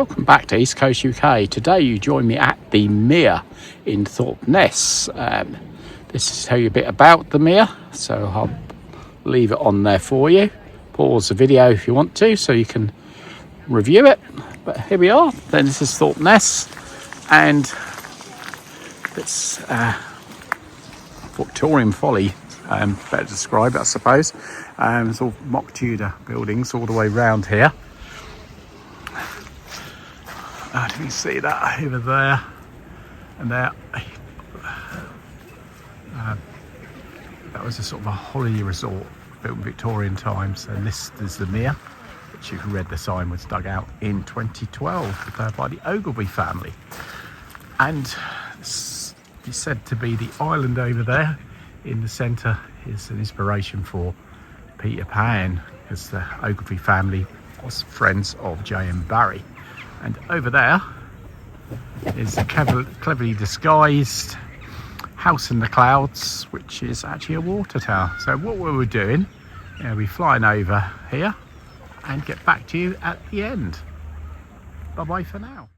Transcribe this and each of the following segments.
welcome back to East Coast UK. Today you join me at the Mere in Thorpeness. This is tell you a bit about the Mere, so I'll leave it on there for you. Pause the video if you want to, so you can review it. But here we are. Then this is Thorpeness, and it's Victorian folly. Better describe it, I suppose. It's all mock Tudor buildings all the way round here. You can see that over there and there. That was a sort of a holiday resort built in Victorian times, and this is the Mere, which you read the sign was dug out in 2012 by the Ogilvy family, and it's said to be the island over there in the centre is an inspiration for Peter Pan, because the Ogilvy family was friends of J.M. Barrie. And over there is a cleverly disguised house in the clouds, which is actually a water tower. So what we were doing, we're flying over here and get back to you at the end. Bye bye for now.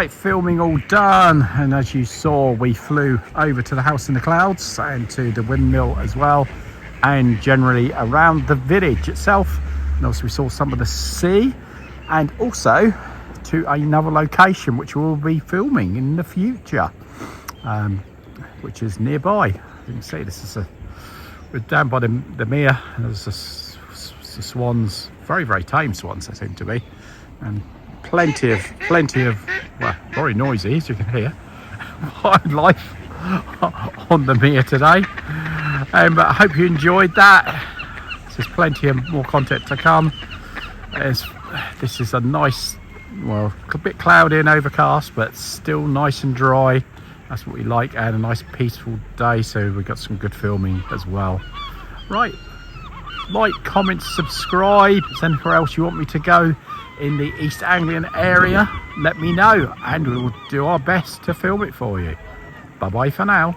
Right, filming all done, and as you saw, we flew over to the house in the clouds and to the windmill as well, and generally around the village itself. And also we saw some of the sea, and also to another location which we'll be filming in the future, which is nearby. You can see this is we're down by the mere, and there's the swans, very tame swans they seem to be, and plenty of well, very noisy, as you can hear, wildlife on the mere today. But I hope you enjoyed that. There's plenty of more content to come. This is a nice, well, a bit cloudy and overcast, but still nice and dry. That's what we like, and a nice peaceful day, so we've got some good filming as well. Right, like, comment, subscribe. If there's anywhere else you want me to go in the East Anglian area, let me know, and we'll do our best to film it for you. Bye bye for now.